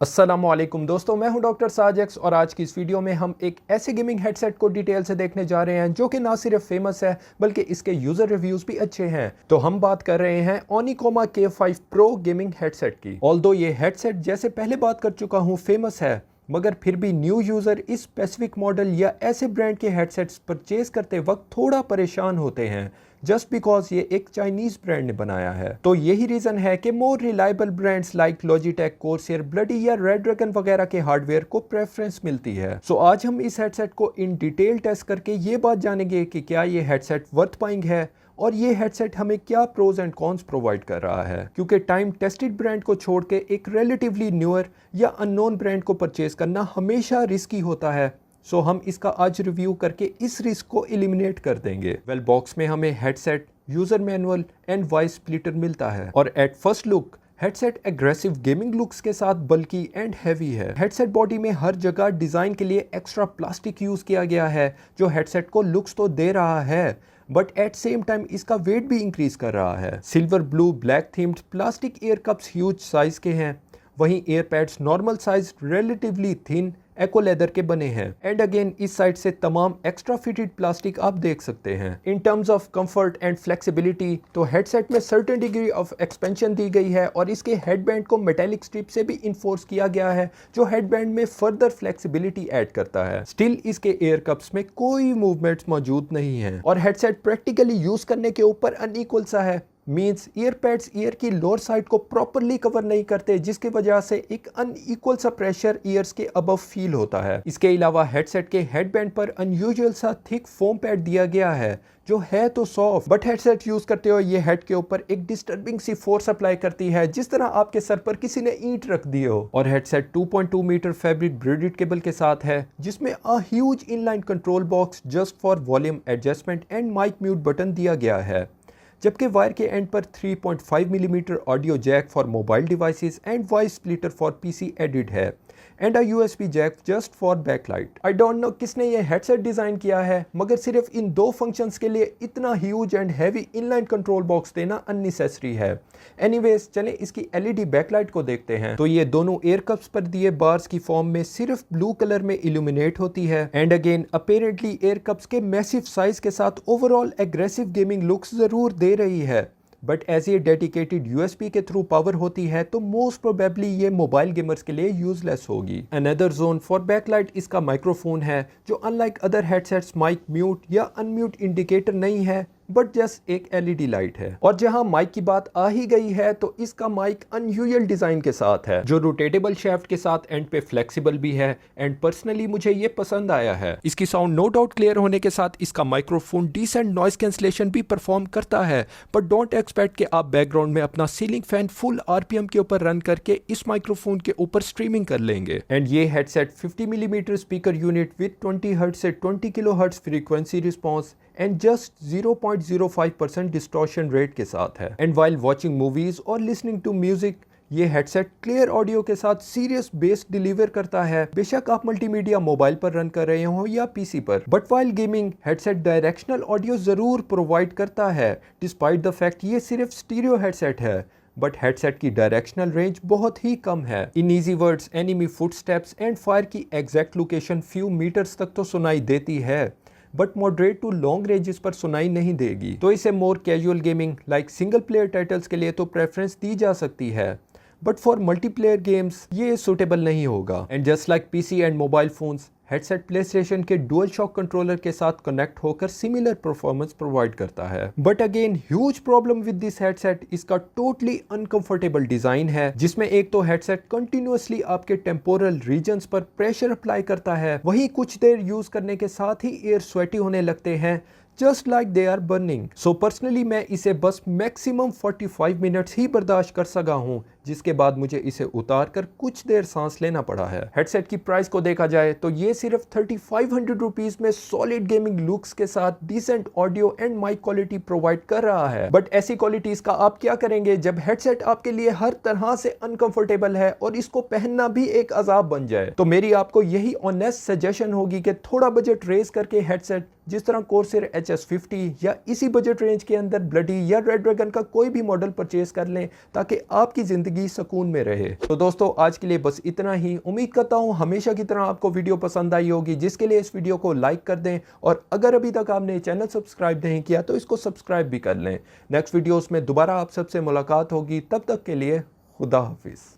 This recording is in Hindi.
अस्सलामुअलैकुम दोस्तों, मैं हूं डॉक्टर साजेक्स और आज की इस वीडियो में हम एक ऐसे गेमिंग हेडसेट को डिटेल से देखने जा रहे हैं जो कि ना सिर्फ फेमस है बल्कि इसके यूजर रिव्यूज भी अच्छे हैं। तो हम बात कर रहे हैं ओनिकोमा K5 Pro गेमिंग हेडसेट की। ऑल्दो ये हेडसेट जैसे पहले बात कर चुका हूं फेमस है, मगर फिर भी न्यू यूज़र इस स्पेसिफिक मॉडल या ऐसे ब्रांड के हेडसेट्स परचेज करते वक्त थोड़ा परेशान होते हैं जस्ट बिकॉज ये एक चाइनीज ब्रांड ने बनाया है। तो यही रीजन है कि more reliable brands like Logitech, Corsair, Bloody या रेड ड्रैगन वगैरह के हार्डवेयर को प्रेफरेंस मिलती है। सो आज हम इस हेडसेट को इन डिटेल टेस्ट करके ये बात जानेंगे कि क्या ये हेडसेट वर्थ बाइंग है और ये हेडसेट हमें क्या प्रोज एंड कॉन्स प्रोवाइड कर रहा है, क्योंकि टाइम टेस्टेड ब्रांड को छोड़ के एक रिलेटिवली न्यूअर या अननोन ब्रांड को परचेज करना हमेशा रिस्की होता है। सो हम इसका आज रिव्यू करके इस रिस्क को एलिमिनेट कर देंगे। वेल, बॉक्स में हमें headset, user manual and voice splitter मिलता है और at first look headset aggressive gaming looks के साथ बल्कि एंड हैवी है। हेडसेट बॉडी में हर जगह डिजाइन के लिए एक्स्ट्रा प्लास्टिक यूज किया गया है जो हेडसेट को लुक्स तो दे रहा है बट एट सेम टाइम इसका वेट भी इंक्रीज कर रहा है। Silver blue black themed plastic ear cups huge size के हैं, वहीं ear pads normal size relatively thin eco leather के बने हैं। एंड अगेन इस साइड से तमाम एक्स्ट्रा फिटेड प्लास्टिक आप देख सकते हैं। In terms of comfort and flexibility तो हेडसेट में सर्टेन डिग्री ऑफ एक्सपेंशन दी गई है और इसके हेडबैंड को मेटेलिक स्ट्रिप से भी इन्फोर्स किया गया है जो हेडबैंड में फर्दर फ्लेक्सिबिलिटी ऐड करता है। स्टिल इसके एयर कप्स में कोई मूवमेंट्स मौजूद नहीं है और हेडसेट प्रैक्टिकली यूज करने के ऊपर अनइक्वल सा है। मीन्स ईयर पैड्स ईयर की लोअर साइड को प्रॉपरली कवर नहीं करते जिसकी वजह से एक अनइक्वल सा प्रेशर ईयर्स के अबव फील होता है। इसके अलावा हेडसेट के हेडबैंड पर अनयूजुअल सा थिक फोम पैड दिया गया है जो है तो सॉफ्ट बट हेडसेट यूज करते हुए ये हेड के ऊपर एक डिस्टर्बिंग सी फोर्स अप्लाई करती है जिस तरह आपके सर पर किसी ने ईंट रख दी हो। और headset 2.2 metre fabric braided cable के साथ है जिसमें a huge inline control box just for volume adjustment and mic mute button दिया गया है, जबकि वायर के एंड पर 3.5 millimetre audio jack for mobile devices and voice splitter for PC added है and a USB jack just for backlight. I don't know किसने ये हेडसेट डिजाइन किया है, मगर सिर्फ इन दो फंक्शंस के लिए इतना huge and heavy inline control box देना अननेसेसरी है। एनीवेज चलें इसकी एलईडी बैकलाइट को देखते हैं। तो ये दोनों एयर कप्स पर दिए बार्स की फॉर्म में सिर्फ ब्लू कलर में इल्यूमिनेट होती है and again apparently air cups के मैसिव साइज के साथ ओवरऑल एग्रेसिव गेमिंग लुक्स जरूर दे रही है, बट एज ये डेडिकेटेड यूएसबी के थ्रू पावर होती है तो मोस्ट प्रोबेबली ये मोबाइल गेमर्स के लिए यूजलेस होगी। अनदर जोन फॉर बैकलाइट इसका माइक्रोफोन है जो unlike other headsets mic mute या अनम्यूट इंडिकेटर नहीं है बट जस्ट एक एलईडी लाइट है। और जहां माइक की बात आ ही गई है तो इसका माइक अनयूजुअल डिजाइन के साथ है जो रोटेटेबल शेफ्ट के साथ एंड पे फ्लेक्सिबल भी है एंड पर्सनली मुझे ये पसंद आया है। इसकी साउंड नो डाउट क्लियर होने के साथ इसका माइक्रोफोन डिसेंट नॉइस कैंसलेशन भी परफॉर्म करता है, बट डोंट एक्सपेक्ट कि आप बैकग्राउंड में अपना सीलिंग फैन फुल आरपीएम के ऊपर रन करके इस माइक्रोफोन के ऊपर स्ट्रीमिंग कर लेंगे। एंड ये headset 50 millimetre speaker unit with 20 hertz से 20 kilo hertz frequency response and just 0.05% distortion rate के साथ है। एंड वाइल वॉचिंग मूवीज और लिसनिंग टू म्यूजिक ये हेडसेट क्लियर ऑडियो के साथ सीरियस बेस डिलीवर करता है, बेशक आप मल्टीमीडिया मोबाइल पर रन कर रहे हो या पीसी पर। But while gaming headset directional audio जरूर प्रोवाइड करता है डिस्पाइट द फैक्ट ये सिर्फ स्टीरियो हेडसेट है, बट हेडसेट की डायरेक्शनल रेंज बहुत ही कम है। In easy words enemy footsteps and fire की एग्जैक्ट लोकेशन फ्यू मीटर्स तक तो सुनाई देती है but moderate to long ranges पर सुनाई नहीं देगी। तो इसे more casual gaming like single player titles के लिए तो प्रेफरेंस दी जा सकती है, बट फॉर मल्टीप्लेयर गेम्स ये सूटेबल नहीं होगा। And just like PC and mobile phones headset PlayStation के डुअल शॉक कंट्रोलर के साथ कनेक्ट होकर सिमिलर परफॉर्मेंस प्रोवाइड करता है। But again huge problem with this headset इसका टोटली अनकंफर्टेबल डिजाइन है, जिसमें एक तो हेडसेट कंटिन्यूअसली आपके टेम्पोरल रीजन्स पर प्रेशर अप्लाई करता है, वहीं कुछ देर यूज करने के साथ ही एयर स्वेटी होने लगते हैं just like they are burning. So personally मैं इसे बस मैक्सिमम 45 मिनट्स ही बर्दाश्त कर सका हूँ, जिसके बाद मुझे इसे उतार कर कुछ देर सांस लेना पड़ा है। हेडसेट की प्राइस को देखा जाए तो ये सिर्फ 3500 रुपीज में सॉलिड गेमिंग लुक्स के साथ decent audio and mic quality provide कर रहा है। बट ऐसी क्वालिटीज का आप क्या करेंगे जब हेडसेट आपके लिए हर तरह से अनकंफर्टेबल है और इसको पहनना भी एक अजाब बन जाए। तो मेरी आपको यही ऑनेस्ट सजेशन होगी कि थोड़ा बजट रेज करके हेडसेट जिस तरह कोर्सेर HS50 या इसी बजट रेंज के अंदर ब्लडी या रेड ड्रैगन का कोई भी मॉडल परचेज कर लें ताकि आपकी जिंदगी ज़िंदगी सुकून में रहे। तो दोस्तों आज के लिए बस इतना ही। उम्मीद करता हूँ हमेशा की तरह आपको वीडियो पसंद आई होगी, जिसके लिए इस वीडियो को लाइक कर दें और अगर अभी तक आपने चैनल सब्सक्राइब नहीं किया तो इसको सब्सक्राइब भी कर लें। नेक्स्ट वीडियोस में दोबारा आप सबसे मुलाकात होगी, तब तक के लिए खुदा हाफिज़।